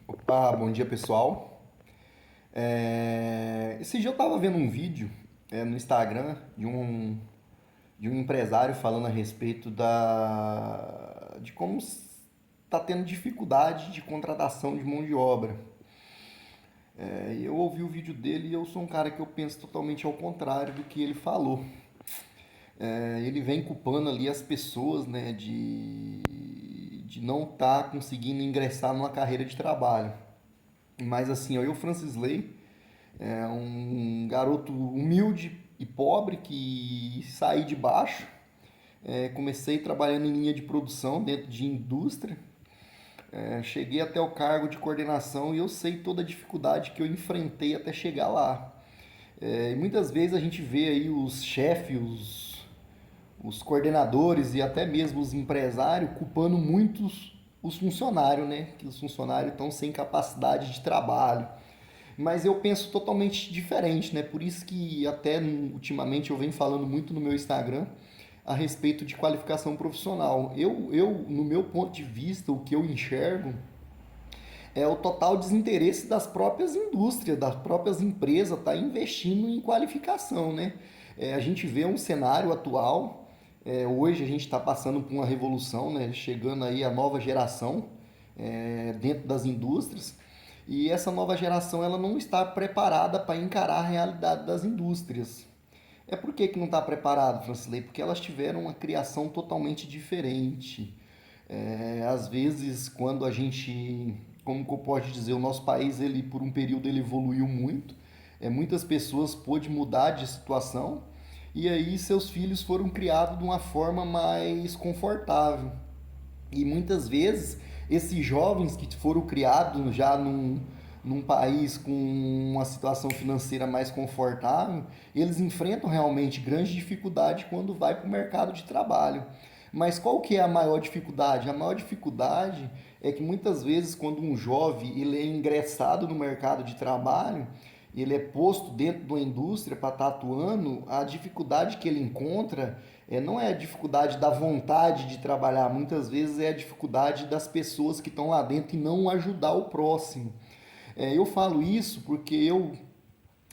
Opa, bom dia pessoal. Esse dia eu estava vendo um vídeo no Instagram de um empresário falando a respeito de como está tendo dificuldade de contratação de mão de obra. Eu ouvi o vídeo dele e eu sou um cara que eu penso totalmente ao contrário do que ele falou. Ele vem culpando ali as pessoas, né, de não estar conseguindo ingressar numa carreira de trabalho. Mas assim, ó, eu, Francis Lay, um garoto humilde e pobre que saí de baixo. Comecei trabalhando em linha de produção dentro de indústria. Cheguei até o cargo de coordenação e eu sei toda a dificuldade que eu enfrentei até chegar lá. E muitas vezes a gente vê aí os chefes, os coordenadores e até mesmo os empresários culpando muitos os funcionários, né? Que os funcionários estão sem capacidade de trabalho. Mas eu penso totalmente diferente, né? Por isso que até ultimamente eu venho falando muito no meu Instagram a respeito de qualificação profissional. No meu ponto de vista, o que eu enxergo é o total desinteresse das próprias indústrias, das próprias empresas tá investindo em qualificação, né? A gente vê um cenário atual, hoje a gente está passando por uma revolução, né? Chegando aí a nova geração dentro das indústrias, e essa nova geração ela não está preparada para encarar a realidade das indústrias. Por que não está preparado, Francilei? Porque elas tiveram uma criação totalmente diferente. Às vezes, quando a gente, como que eu posso dizer, o nosso país, ele por um período ele evoluiu muito, muitas pessoas pôde mudar de situação, e aí seus filhos foram criados de uma forma mais confortável. E muitas vezes esses jovens que foram criados já num país com uma situação financeira mais confortável, eles enfrentam realmente grande dificuldade quando vai para o mercado de trabalho. Mas qual que é a maior dificuldade? A maior dificuldade é que muitas vezes quando um jovem ele é ingressado no mercado de trabalho, ele é posto dentro de uma indústria para estar atuando, a dificuldade que ele encontra não é a dificuldade da vontade de trabalhar, muitas vezes é a dificuldade das pessoas que estão lá dentro e não ajudar o próximo. Eu falo isso porque eu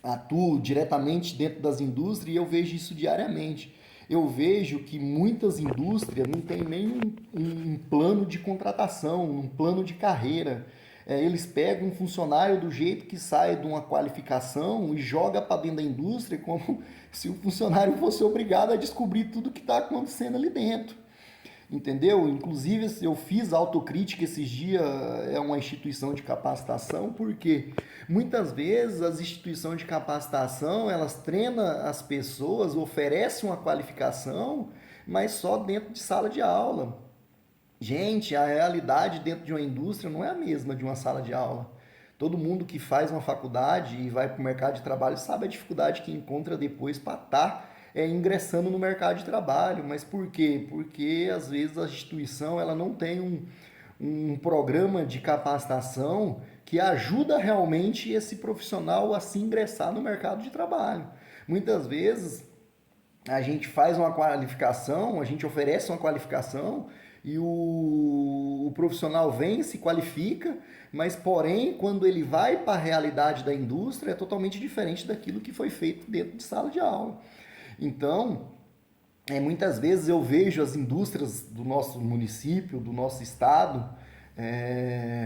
atuo diretamente dentro das indústrias e eu vejo isso diariamente. Eu vejo que muitas indústrias não têm nem um plano de contratação, um plano de carreira. Eles pegam um funcionário do jeito que sai de uma qualificação e joga para dentro da indústria como se o funcionário fosse obrigado a descobrir tudo que está acontecendo ali dentro. Entendeu? Inclusive, eu fiz autocrítica esses dias, é uma instituição de capacitação, porque muitas vezes as instituições de capacitação, elas treinam as pessoas, oferecem uma qualificação, mas só dentro de sala de aula. Gente, a realidade dentro de uma indústria não é a mesma de uma sala de aula. Todo mundo que faz uma faculdade e vai para o mercado de trabalho sabe a dificuldade que encontra depois para estar ingressando no mercado de trabalho. Mas por quê? Porque às vezes a instituição ela não tem um programa de capacitação que ajuda realmente esse profissional a se ingressar no mercado de trabalho. Muitas vezes a gente faz uma qualificação, a gente oferece uma qualificação e o profissional vem, se qualifica, mas porém, quando ele vai para a realidade da indústria, é totalmente diferente daquilo que foi feito dentro de sala de aula. Então, muitas vezes eu vejo as indústrias do nosso município, do nosso estado,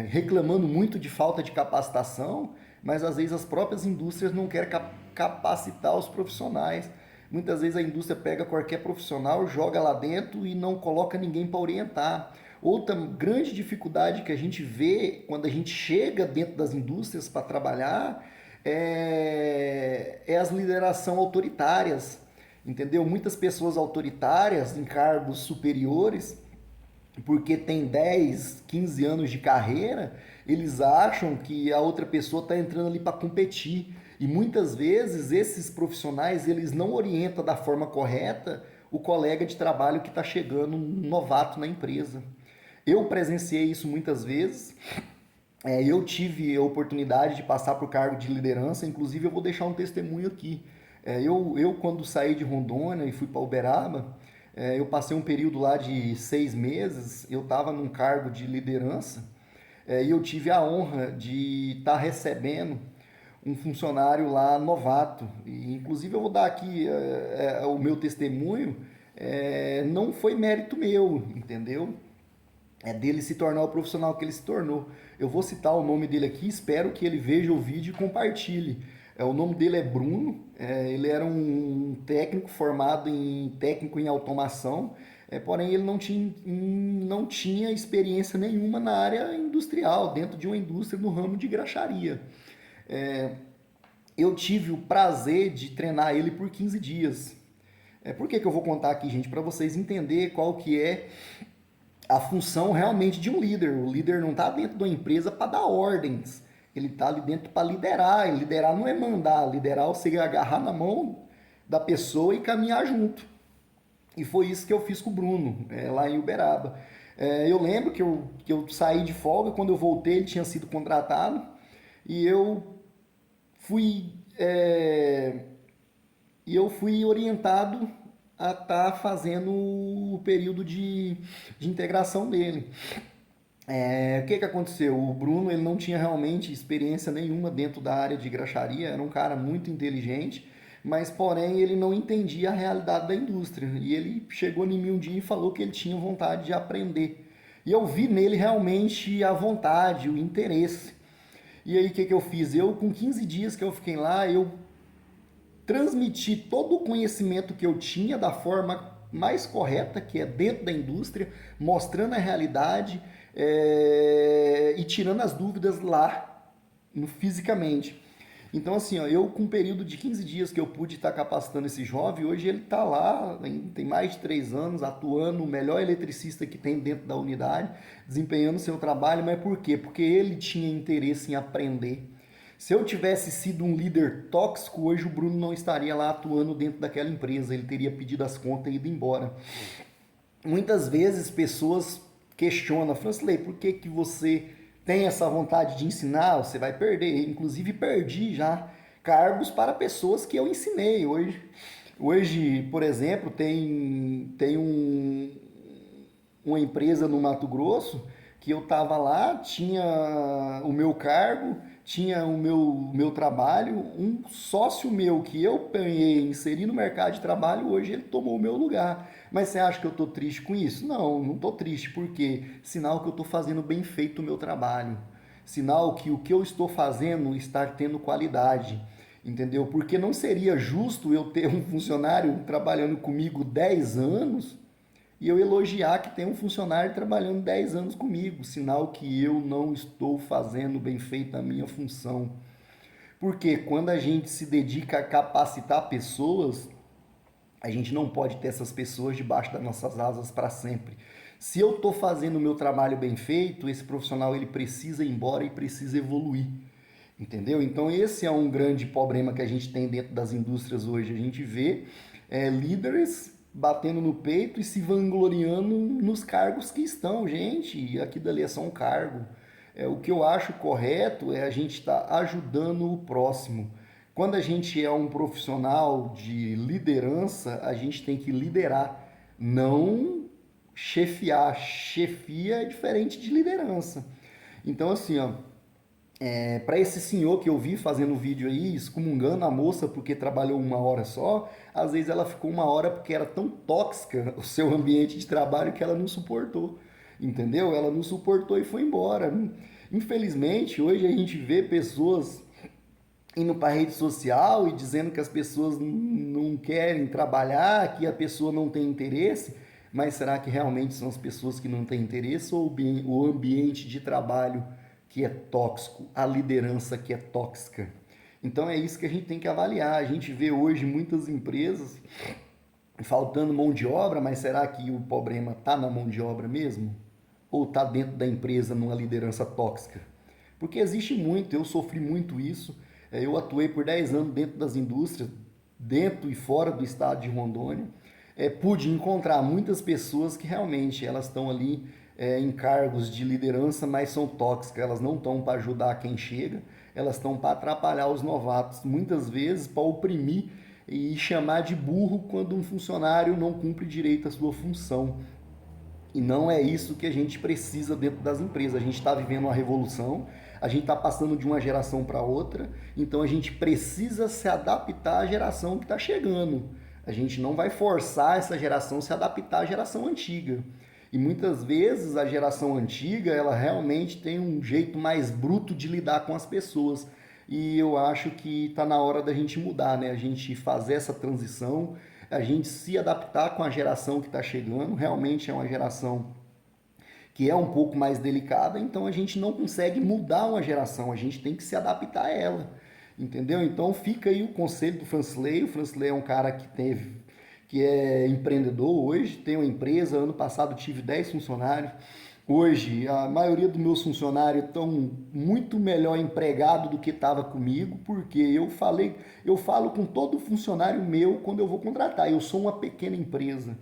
reclamando muito de falta de capacitação, mas às vezes as próprias indústrias não querem capacitar os profissionais. Muitas vezes a indústria pega qualquer profissional, joga lá dentro e não coloca ninguém para orientar. Outra grande dificuldade que a gente vê quando a gente chega dentro das indústrias para trabalhar é as liderações autoritárias, entendeu? Muitas pessoas autoritárias em cargos superiores, porque tem 10, 15 anos de carreira, eles acham que a outra pessoa está entrando ali para competir. E muitas vezes esses profissionais eles não orientam da forma correta o colega de trabalho que está chegando novato na empresa. Eu presenciei isso muitas vezes. Eu tive a oportunidade de passar por cargo de liderança, inclusive eu vou deixar um testemunho aqui. Quando saí de Rondônia e fui para Uberaba, eu passei um período lá de 6 meses, eu estava num cargo de liderança, E eu tive a honra de estar recebendo um funcionário lá novato. E, inclusive, eu vou dar aqui o meu testemunho. Não foi mérito meu, entendeu? É dele se tornar o profissional que ele se tornou. Eu vou citar o nome dele aqui, espero que ele veja o vídeo e compartilhe. O nome dele é Bruno, ele era um técnico formado em técnico em automação, porém ele não tinha experiência nenhuma na área industrial, dentro de uma indústria no ramo de graxaria. Eu tive o prazer de treinar ele por 15 dias. Por que eu vou contar aqui, gente? Para vocês entenderem qual que é a função realmente de um líder. O líder não está dentro de uma empresa para dar ordens. Ele está ali dentro para liderar. E liderar não é mandar. Liderar é você agarrar na mão da pessoa e caminhar junto. E foi isso que eu fiz com o Bruno, lá em Uberaba. Eu lembro que eu saí de folga, quando eu voltei ele tinha sido contratado. E fui, eu fui orientado a estar fazendo o período de integração dele. O que aconteceu? O Bruno ele não tinha realmente experiência nenhuma dentro da área de graxaria, era um cara muito inteligente, mas porém ele não entendia a realidade da indústria. E ele chegou em mim um dia e falou que ele tinha vontade de aprender. E eu vi nele realmente a vontade, o interesse. E aí o que eu fiz? Com 15 dias que eu fiquei lá, eu transmiti todo o conhecimento que eu tinha da forma mais correta, que é dentro da indústria, mostrando a realidade e tirando as dúvidas lá, fisicamente. Então, assim, eu com um período de 15 dias que eu pude estar capacitando esse jovem, hoje ele está lá, tem mais de 3 anos, atuando, o melhor eletricista que tem dentro da unidade, desempenhando seu trabalho, mas por quê? Porque ele tinha interesse em aprender. Se eu tivesse sido um líder tóxico, hoje o Bruno não estaria lá atuando dentro daquela empresa, ele teria pedido as contas e ido embora. Muitas vezes pessoas questionam, Fransley, por que você tem essa vontade de ensinar? Você vai perder. Inclusive perdi já cargos para pessoas que eu ensinei. Hoje por exemplo, tem uma empresa no Mato Grosso que eu estava lá, tinha o meu cargo, tinha o meu trabalho, um sócio meu que eu ganhei, inseri no mercado de trabalho, hoje ele tomou o meu lugar. Mas você acha que eu estou triste com isso? Não, não estou triste, porque sinal que eu estou fazendo bem feito o meu trabalho. Sinal que o que eu estou fazendo está tendo qualidade. Entendeu? Porque não seria justo eu ter um funcionário trabalhando comigo 10 anos e eu elogiar que tem um funcionário trabalhando 10 anos comigo, sinal que eu não estou fazendo bem feita a minha função. Porque quando a gente se dedica a capacitar pessoas, a gente não pode ter essas pessoas debaixo das nossas asas para sempre. Se eu estou fazendo o meu trabalho bem feito, esse profissional ele precisa ir embora e precisa evoluir. Entendeu? Então esse é um grande problema que a gente tem dentro das indústrias hoje. A gente vê líderes batendo no peito e se vangloriando nos cargos que estão. Gente, aqui dali é só um cargo. O que eu acho correto é a gente estar ajudando o próximo. Quando a gente é um profissional de liderança, a gente tem que liderar, não chefiar. Chefia é diferente de liderança. Então assim, ó, para esse senhor que eu vi fazendo o vídeo aí, excomungando a moça porque trabalhou 1 hora só, às vezes ela ficou 1 hora porque era tão tóxica o seu ambiente de trabalho que ela não suportou, entendeu? Ela não suportou e foi embora. Infelizmente, hoje a gente vê pessoas indo para a rede social e dizendo que as pessoas não querem trabalhar, que a pessoa não tem interesse, mas será que realmente são as pessoas que não têm interesse ou o ambiente de trabalho que é tóxico, a liderança que é tóxica? Então é isso que a gente tem que avaliar. A gente vê hoje muitas empresas faltando mão de obra, mas será que o problema está na mão de obra mesmo? Ou está dentro da empresa numa liderança tóxica? Porque existe muito, eu sofri muito isso. Eu atuei por 10 anos dentro das indústrias, dentro e fora do estado de Rondônia. Pude encontrar muitas pessoas que realmente elas estão ali em cargos de liderança, mas são tóxicas. Elas não estão para ajudar quem chega, elas estão para atrapalhar os novatos, muitas vezes para oprimir e chamar de burro quando um funcionário não cumpre direito a sua função. E não é isso que a gente precisa dentro das empresas. A gente está vivendo uma revolução, a gente está passando de uma geração para outra, então a gente precisa se adaptar à geração que está chegando. A gente não vai forçar essa geração a se adaptar à geração antiga. E muitas vezes a geração antiga, ela realmente tem um jeito mais bruto de lidar com as pessoas. E eu acho que está na hora da gente mudar, né? A gente fazer essa transição, a gente se adaptar com a geração que está chegando. Realmente é uma geração que é um pouco mais delicada, então a gente não consegue mudar uma geração, a gente tem que se adaptar a ela, entendeu? Então fica aí o conselho do Fransley. O Fransley é um cara que é empreendedor hoje, tem uma empresa. Ano passado tive 10 funcionários. Hoje a maioria dos meus funcionários estão muito melhor empregados do que estava comigo, porque eu falo com todo funcionário meu quando eu vou contratar. Eu sou uma pequena empresa.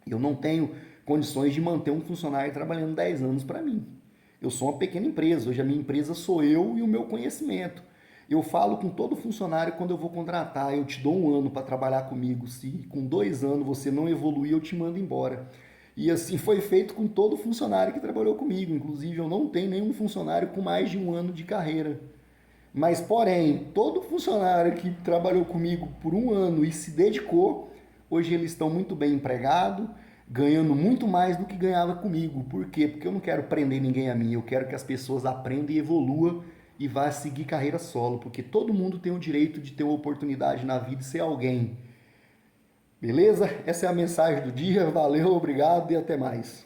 Eu não tenho condições de manter um funcionário trabalhando 10 anos para mim. Eu sou uma pequena empresa. Hoje a minha empresa sou eu e o meu conhecimento. Eu falo com todo funcionário quando eu vou contratar: eu te dou um ano para trabalhar comigo. Se com 2 anos você não evoluir, eu te mando embora. E assim foi feito com todo funcionário que trabalhou comigo. Inclusive, eu não tenho nenhum funcionário com mais de um ano de carreira. Mas, porém, todo funcionário que trabalhou comigo por um ano e se dedicou, hoje eles estão muito bem empregados, ganhando muito mais do que ganhava comigo. Por quê? Porque eu não quero prender ninguém a mim. Eu quero que as pessoas aprendam e evoluam e vá seguir carreira solo. Porque todo mundo tem o direito de ter uma oportunidade na vida e ser alguém. Beleza? Essa é a mensagem do dia. Valeu, obrigado e até mais.